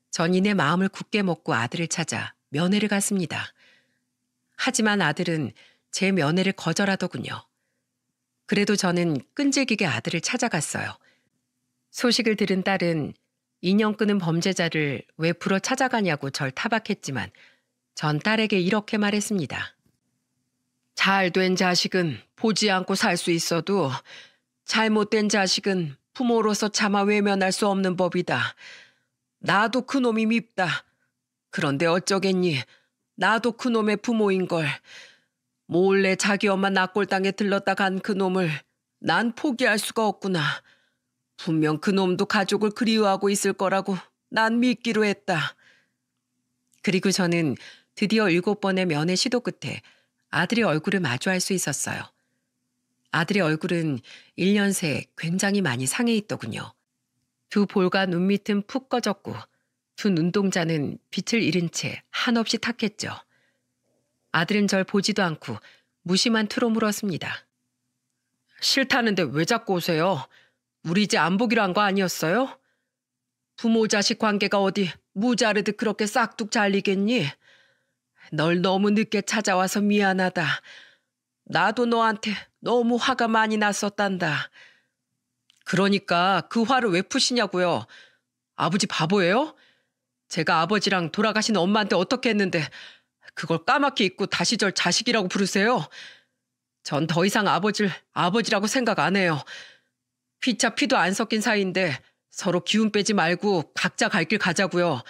전 이내 마음을 굳게 먹고 아들을 찾아 면회를 갔습니다. 하지만 아들은 제 면회를 거절하더군요. 그래도 저는 끈질기게 아들을 찾아갔어요. 소식을 들은 딸은 2년 끄는 범죄자를 왜 불어 찾아가냐고 절 타박했지만 전 딸에게 이렇게 말했습니다. 잘된 자식은 보지 않고 살 수 있어도 잘못된 자식은 부모로서 차마 외면할 수 없는 법이다. 나도 그놈이 밉다. 그런데 어쩌겠니? 나도 그놈의 부모인걸. 몰래 자기 엄마 납골당에 들렀다 간 그놈을 난 포기할 수가 없구나. 분명 그놈도 가족을 그리워하고 있을 거라고 난 믿기로 했다. 그리고 저는 드디어 7번의 면회 시도 끝에 아들의 얼굴을 마주할 수 있었어요. 아들의 얼굴은 1년 새 굉장히 많이 상해 있더군요. 두 볼과 눈 밑은 푹 꺼졌고 두 눈동자는 빛을 잃은 채 한없이 탁했죠. 아들은 절 보지도 않고 무심한 투로 물었습니다. 싫다는데 왜 자꾸 오세요? 우리 이제 안 보기로 한 거 아니었어요? 부모 자식 관계가 어디 무자르듯 그렇게 싹둑 잘리겠니? 널 너무 늦게 찾아와서 미안하다. 나도 너한테 너무 화가 많이 났었단다. 그러니까 그 화를 왜 푸시냐고요? 아버지 바보예요? 제가 아버지랑 돌아가신 엄마한테 어떻게 했는데 그걸 까맣게 잊고 다시 절 자식이라고 부르세요? 전 더 이상 아버지를 아버지라고 생각 안 해요. 피차 피도 안 섞인 사이인데 서로 기운 빼지 말고 각자 갈 길 가자고요.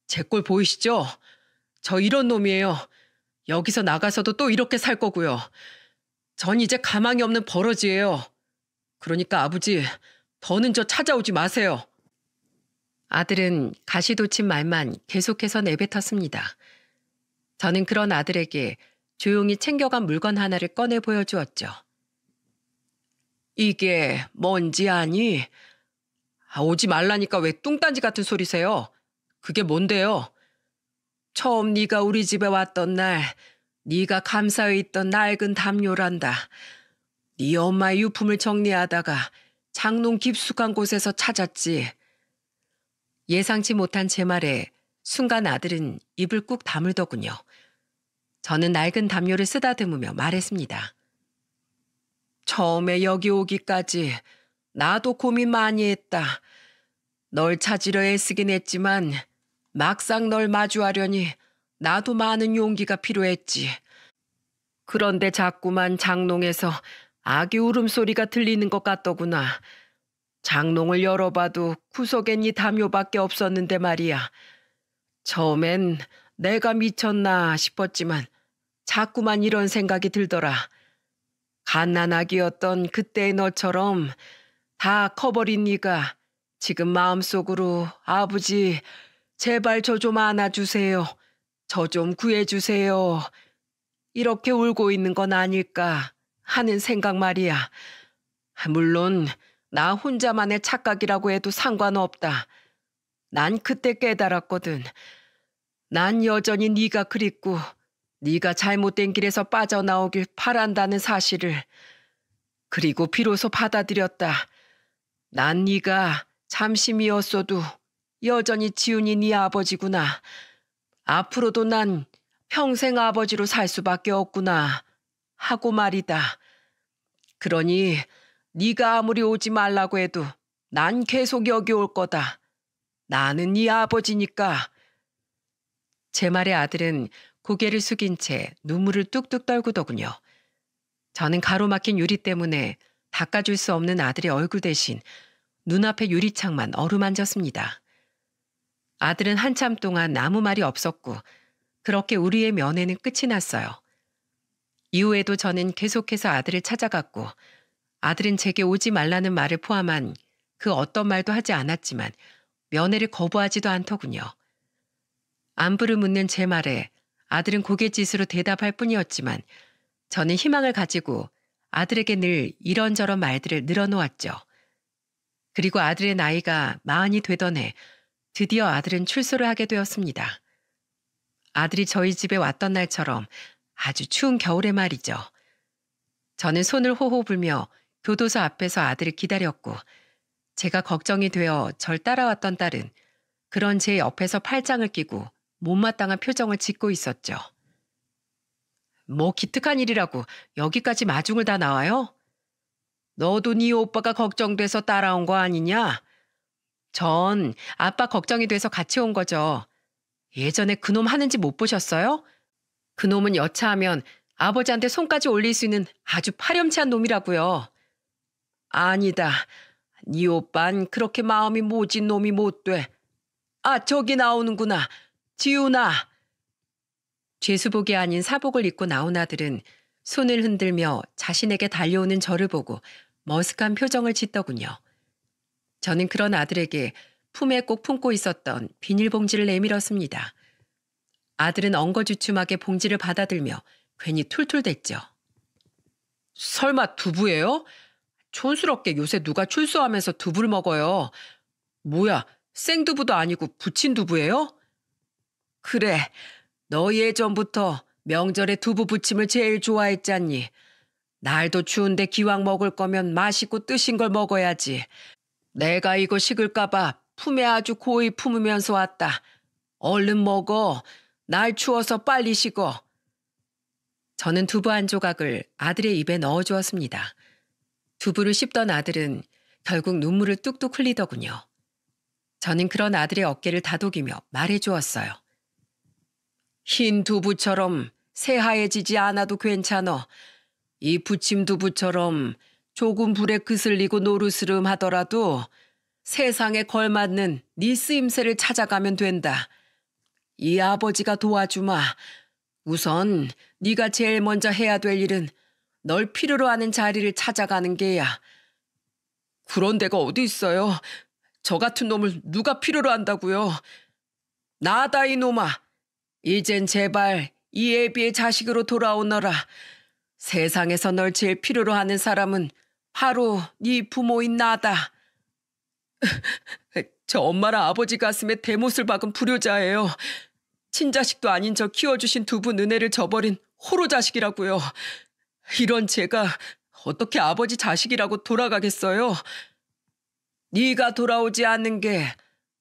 제 꼴 보이시죠? 저 이런 놈이에요. 여기서 나가서도 또 이렇게 살 거고요. 전 이제 가망이 없는 버러지예요. 그러니까 아버지, 더는 저 찾아오지 마세요. 아들은 가시돋친 말만 계속해서 내뱉었습니다. 저는 그런 아들에게 조용히 챙겨간 물건 하나를 꺼내 보여주었죠. 이게 뭔지 아니? 오지 말라니까 왜 뚱딴지 같은 소리세요? 그게 뭔데요? 처음 네가 우리 집에 왔던 날 네가 감싸에 있던 낡은 담요란다. 네 엄마의 유품을 정리하다가 장롱 깊숙한 곳에서 찾았지. 예상치 못한 제 말에 순간 아들은 입을 꾹 다물더군요. 저는 낡은 담요를 쓰다듬으며 말했습니다. 처음에 여기 오기까지 나도 고민 많이 했다. 널 찾으려 애쓰긴 했지만 막상 널 마주하려니 나도 많은 용기가 필요했지. 그런데 자꾸만 장롱에서 아기 울음소리가 들리는 것 같더구나. 장롱을 열어봐도 구석엔 이 담요밖에 없었는데 말이야. 처음엔 내가 미쳤나 싶었지만 자꾸만 이런 생각이 들더라. 갓난아기였던 그때의 너처럼 다 커버린 네가 지금 마음속으로 아버지 제발 저 좀 안아주세요. 저 좀 구해주세요. 이렇게 울고 있는 건 아닐까 하는 생각 말이야. 물론 나 혼자만의 착각이라고 해도 상관없다. 난 그때 깨달았거든. 난 여전히 네가 그립고 네가 잘못된 길에서 빠져나오길 바란다는 사실을. 그리고 비로소 받아들였다. 난 네가 잠시 미웠어도 여전히 지훈이 네 아버지구나. 앞으로도 난 평생 아버지로 살 수밖에 없구나 하고 말이다. 그러니 네가 아무리 오지 말라고 해도 난 계속 여기 올 거다. 나는 네 아버지니까. 제 말에 아들은 고개를 숙인 채 눈물을 뚝뚝 떨구더군요. 저는 가로막힌 유리 때문에 닦아줄 수 없는 아들의 얼굴 대신 눈앞의 유리창만 어루만졌습니다. 아들은 한참 동안 아무 말이 없었고 그렇게 우리의 면회는 끝이 났어요. 이후에도 저는 계속해서 아들을 찾아갔고 아들은 제게 오지 말라는 말을 포함한 그 어떤 말도 하지 않았지만 면회를 거부하지도 않더군요. 안부를 묻는 제 말에 아들은 고갯짓으로 대답할 뿐이었지만 저는 희망을 가지고 아들에게 늘 이런저런 말들을 늘어놓았죠. 그리고 아들의 나이가 40이 되던 해 드디어 아들은 출소를 하게 되었습니다. 아들이 저희 집에 왔던 날처럼 아주 추운 겨울의 말이죠. 저는 손을 호호 불며 교도소 앞에서 아들을 기다렸고 제가 걱정이 되어 절 따라왔던 딸은 그런 제 옆에서 팔짱을 끼고 못마땅한 표정을 짓고 있었죠. 뭐 기특한 일이라고 여기까지 마중을 다 나와요? 너도 네 오빠가 걱정돼서 따라온 거 아니냐? 전 아빠 걱정이 돼서 같이 온 거죠. 예전에 그놈 하는지 못 보셨어요? 그놈은 여차하면 아버지한테 손까지 올릴 수 있는 아주 파렴치한 놈이라고요. 아니다. 네 오빤 그렇게 마음이 모진 놈이 못 돼. 아, 저기 나오는구나. 지훈아. 죄수복이 아닌 사복을 입고 나온 아들은 손을 흔들며 자신에게 달려오는 저를 보고 머쓱한 표정을 짓더군요. 저는 그런 아들에게 품에 꼭 품고 있었던 비닐봉지를 내밀었습니다. 아들은 엉거주춤하게 봉지를 받아들며 괜히 툴툴댔죠. 설마 두부예요? 촌스럽게 요새 누가 출소하면서 두부를 먹어요. 뭐야, 생두부도 아니고 부친 두부예요? 그래, 너 예전부터 명절에 두부 부침을 제일 좋아했잖니. 날도 추운데 기왕 먹을 거면 맛있고 뜨신 걸 먹어야지. 내가 이거 식을까봐 품에 아주 고이 품으면서 왔다. 얼른 먹어. 날 추워서 빨리 식어. 저는 두부 한 조각을 아들의 입에 넣어주었습니다. 두부를 씹던 아들은 결국 눈물을 뚝뚝 흘리더군요. 저는 그런 아들의 어깨를 다독이며 말해주었어요. 흰 두부처럼 새하얘지지 않아도 괜찮어. 이 부침 두부처럼 조금 불에 그슬리고 노르스름 하더라도 세상에 걸맞는 네 쓰임새를 찾아가면 된다. 이 아버지가 도와주마. 우선 네가 제일 먼저 해야 될 일은 널 필요로 하는 자리를 찾아가는 게야. 그런 데가 어디 있어요? 저 같은 놈을 누가 필요로 한다고요? 나다 이놈아. 이젠 제발 이 애비의 자식으로 돌아오너라. 세상에서 널 제일 필요로 하는 사람은 바로 네 부모인 나다. 저 엄마랑 아버지 가슴에 대못을 박은 불효자예요. 친자식도 아닌 저 키워주신 두 분 은혜를 저버린 호로 자식이라고요. 이런 제가 어떻게 아버지 자식이라고 돌아가겠어요? 네가 돌아오지 않는 게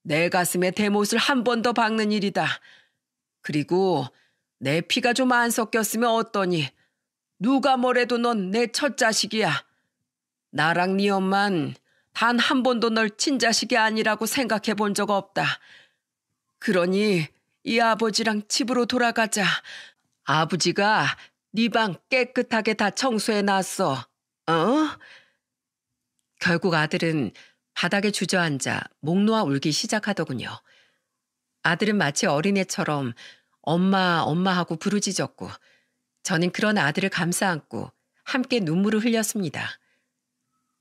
내 가슴에 대못을 한 번 더 박는 일이다. 그리고 내 피가 좀 안 섞였으면 어떠니? 누가 뭐래도 넌 내 첫 자식이야. 나랑 네 엄만 단 한 번도 널 친자식이 아니라고 생각해 본 적 없다. 그러니 이 아버지랑 집으로 돌아가자. 아버지가 네 방 깨끗하게 다 청소해 놨어. 어? 결국 아들은 바닥에 주저앉아 목 놓아 울기 시작하더군요. 아들은 마치 어린애처럼 엄마, 엄마 하고 부르짖었고 저는 그런 아들을 감싸 안고 함께 눈물을 흘렸습니다.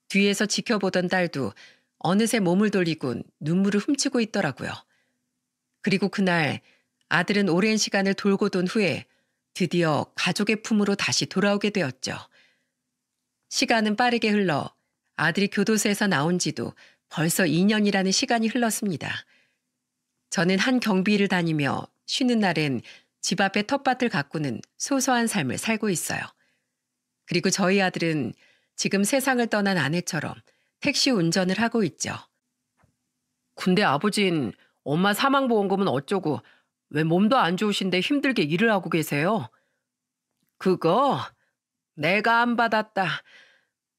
뒤에서 지켜보던 딸도 어느새 몸을 돌리곤 눈물을 훔치고 있더라고요. 그리고 그날 아들은 오랜 시간을 돌고 돈 후에 드디어 가족의 품으로 다시 돌아오게 되었죠. 시간은 빠르게 흘러 아들이 교도소에서 나온 지도 벌써 2년이라는 시간이 흘렀습니다. 저는 한 경비를 다니며 쉬는 날엔 집 앞에 텃밭을 가꾸는 소소한 삶을 살고 있어요. 그리고 저희 아들은 지금 세상을 떠난 아내처럼 택시 운전을 하고 있죠. 근데 아버진 엄마 사망보험금은 어쩌고 왜 몸도 안 좋으신데 힘들게 일을 하고 계세요? 그거 내가 안 받았다.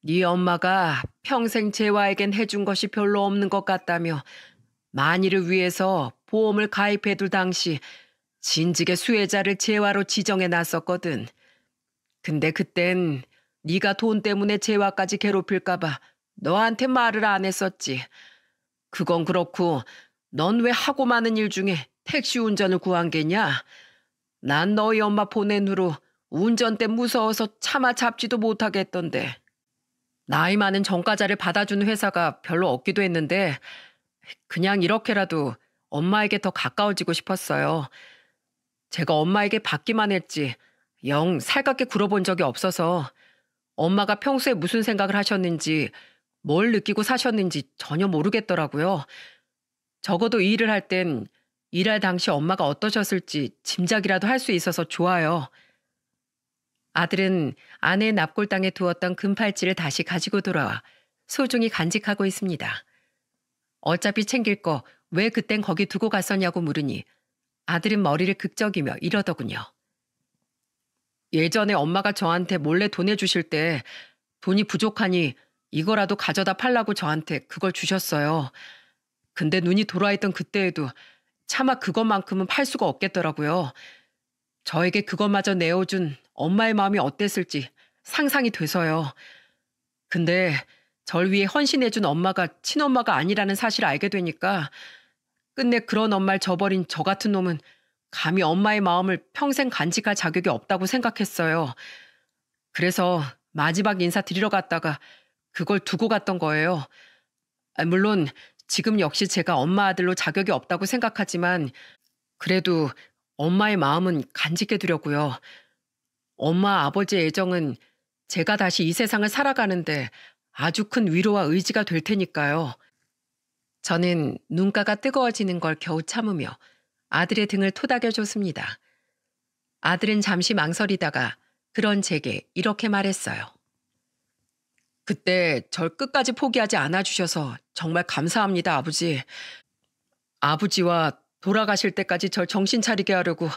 네 엄마가 평생 재화에겐 해준 것이 별로 없는 것 같다며 만일을 위해서 보험을 가입해둘 당시 진즉에 수혜자를 재화로 지정해 놨었거든. 근데 그땐 네가 돈 때문에 재화까지 괴롭힐까 봐 너한테 말을 안 했었지. 그건 그렇고 넌 왜 하고 많은 일 중에 택시 운전을 구한 게냐? 난 너희 엄마 보낸 후로 운전대 무서워서 차마 잡지도 못하겠던데. 나이 많은 전과자를 받아주는 회사가 별로 없기도 했는데 그냥 이렇게라도 엄마에게 더 가까워지고 싶었어요. 제가 엄마에게 받기만 했지 영 살갑게 굴어본 적이 없어서 엄마가 평소에 무슨 생각을 하셨는지 뭘 느끼고 사셨는지 전혀 모르겠더라고요. 적어도 이 일을 할 땐 일할 당시 엄마가 어떠셨을지 짐작이라도 할 수 있어서 좋아요. 아들은 아내의 납골당에 두었던 금팔찌를 다시 가지고 돌아와 소중히 간직하고 있습니다. 어차피 챙길 거 왜 그땐 거기 두고 갔었냐고 물으니 아들은 머리를 극적이며 이러더군요. 예전에 엄마가 저한테 몰래 돈 해주실 때 돈이 부족하니 이거라도 가져다 팔라고 저한테 그걸 주셨어요. 근데 눈이 돌아있던 그때에도 차마 그것만큼은 팔 수가 없겠더라고요. 저에게 그것마저 내어준 엄마의 마음이 어땠을지 상상이 돼서요. 근데 절 위해 헌신해준 엄마가 친엄마가 아니라는 사실을 알게 되니까 끝내 그런 엄마를 저버린 저 같은 놈은 감히 엄마의 마음을 평생 간직할 자격이 없다고 생각했어요. 그래서 마지막 인사 드리러 갔다가 그걸 두고 갔던 거예요. 물론 지금 역시 제가 엄마 아들로 자격이 없다고 생각하지만 그래도 엄마의 마음은 간직해 두려고요. 엄마 아버지의 애정은 제가 다시 이 세상을 살아가는데 아주 큰 위로와 의지가 될 테니까요. 저는 눈가가 뜨거워지는 걸 겨우 참으며 아들의 등을 토닥여줬습니다. 아들은 잠시 망설이다가 그런 제게 이렇게 말했어요. 그때 절 끝까지 포기하지 않아주셔서 정말 감사합니다, 아버지. 아버지와 돌아가실 때까지 절 정신 차리게 하려고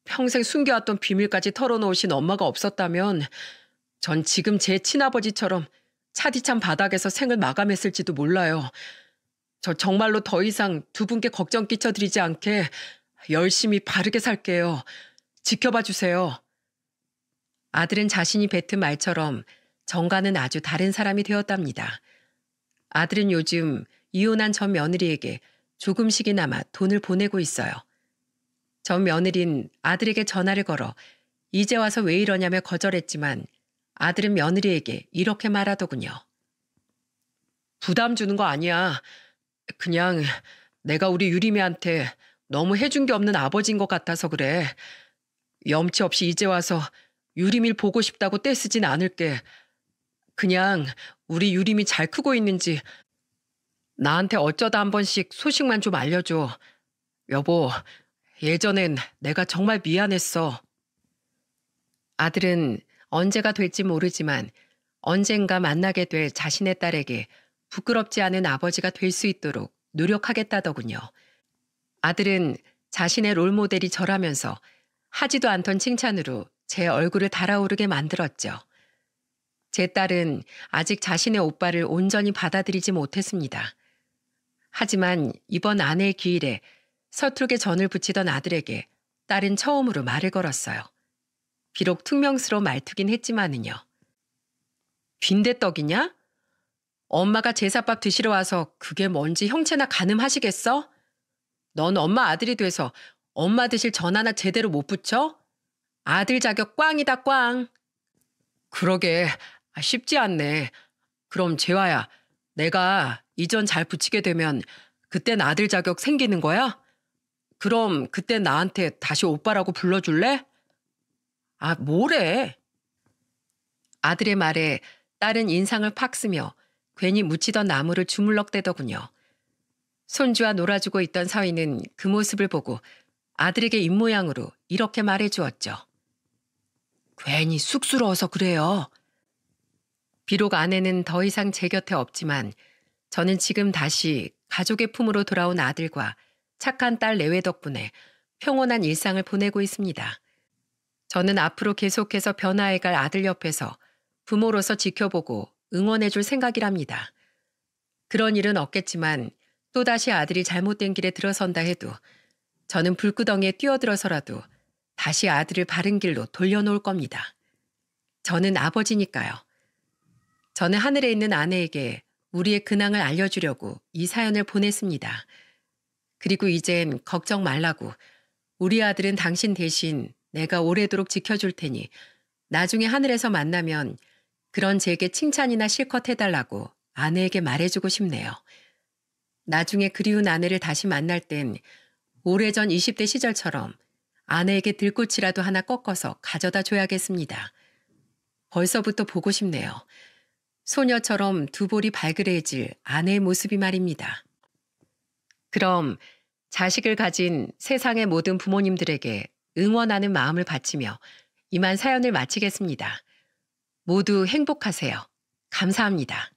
평생 숨겨왔던 비밀까지 털어놓으신 엄마가 없었다면 전 지금 제 친아버지처럼 차디찬 바닥에서 생을 마감했을지도 몰라요. 저 정말로 더 이상 두 분께 걱정 끼쳐드리지 않게 열심히 바르게 살게요. 지켜봐 주세요. 아들은 자신이 뱉은 말처럼 정과는 아주 다른 사람이 되었답니다. 아들은 요즘 이혼한 전 며느리에게 조금씩이나마 돈을 보내고 있어요. 전 며느린 아들에게 전화를 걸어 이제 와서 왜 이러냐며 거절했지만 아들은 며느리에게 이렇게 말하더군요. 부담 주는 거 아니야. 그냥 내가 우리 유림이한테 너무 해준 게 없는 아버지인 것 같아서 그래. 염치 없이 이제 와서 유림이를 보고 싶다고 떼쓰진 않을게. 그냥 우리 유림이 잘 크고 있는지 나한테 어쩌다 한 번씩 소식만 좀 알려줘. 여보, 예전엔 내가 정말 미안했어. 아들은 언제가 될지 모르지만 언젠가 만나게 될 자신의 딸에게 부끄럽지 않은 아버지가 될 수 있도록 노력하겠다더군요. 아들은 자신의 롤모델이 저라면서 하지도 않던 칭찬으로 제 얼굴을 달아오르게 만들었죠. 제 딸은 아직 자신의 오빠를 온전히 받아들이지 못했습니다. 하지만 이번 아내의 기일에 서툴게 전을 붙이던 아들에게 딸은 처음으로 말을 걸었어요. 비록 퉁명스러운 말투긴 했지만은요. 빈대떡이냐? 엄마가 제사밥 드시러 와서 그게 뭔지 형체나 가늠하시겠어? 넌 엄마 아들이 돼서 엄마 드실 전 하나 제대로 못 붙여? 아들 자격 꽝이다 꽝. 그러게 쉽지 않네. 그럼 재화야, 내가 이전 잘 붙이게 되면 그땐 아들 자격 생기는 거야? 그럼 그때 나한테 다시 오빠라고 불러줄래? 아, 뭐래? 아들의 말에 딸은 인상을 팍 쓰며 괜히 묻히던 나무를 주물럭대더군요. 손주와 놀아주고 있던 서희는 그 모습을 보고 아들에게 입모양으로 이렇게 말해주었죠. 괜히 쑥스러워서 그래요. 비록 아내는 더 이상 제 곁에 없지만 저는 지금 다시 가족의 품으로 돌아온 아들과 착한 딸 내외 덕분에 평온한 일상을 보내고 있습니다. 저는 앞으로 계속해서 변화해갈 아들 옆에서 부모로서 지켜보고 응원해줄 생각이랍니다. 그런 일은 없겠지만 또다시 아들이 잘못된 길에 들어선다 해도 저는 불구덩이에 뛰어들어서라도 다시 아들을 바른 길로 돌려놓을 겁니다. 저는 아버지니까요. 저는 하늘에 있는 아내에게 우리의 근황을 알려주려고 이 사연을 보냈습니다. 그리고 이젠 걱정 말라고 우리 아들은 당신 대신 내가 오래도록 지켜줄 테니 나중에 하늘에서 만나면 그런 제게 칭찬이나 실컷 해달라고 아내에게 말해주고 싶네요. 나중에 그리운 아내를 다시 만날 땐 오래전 20대 시절처럼 아내에게 들꽃이라도 하나 꺾어서 가져다 줘야겠습니다. 벌써부터 보고 싶네요. 소녀처럼 두 볼이 발그레해질 아내의 모습이 말입니다. 그럼 자식을 가진 세상의 모든 부모님들에게 응원하는 마음을 바치며 이만 사연을 마치겠습니다. 모두 행복하세요. 감사합니다.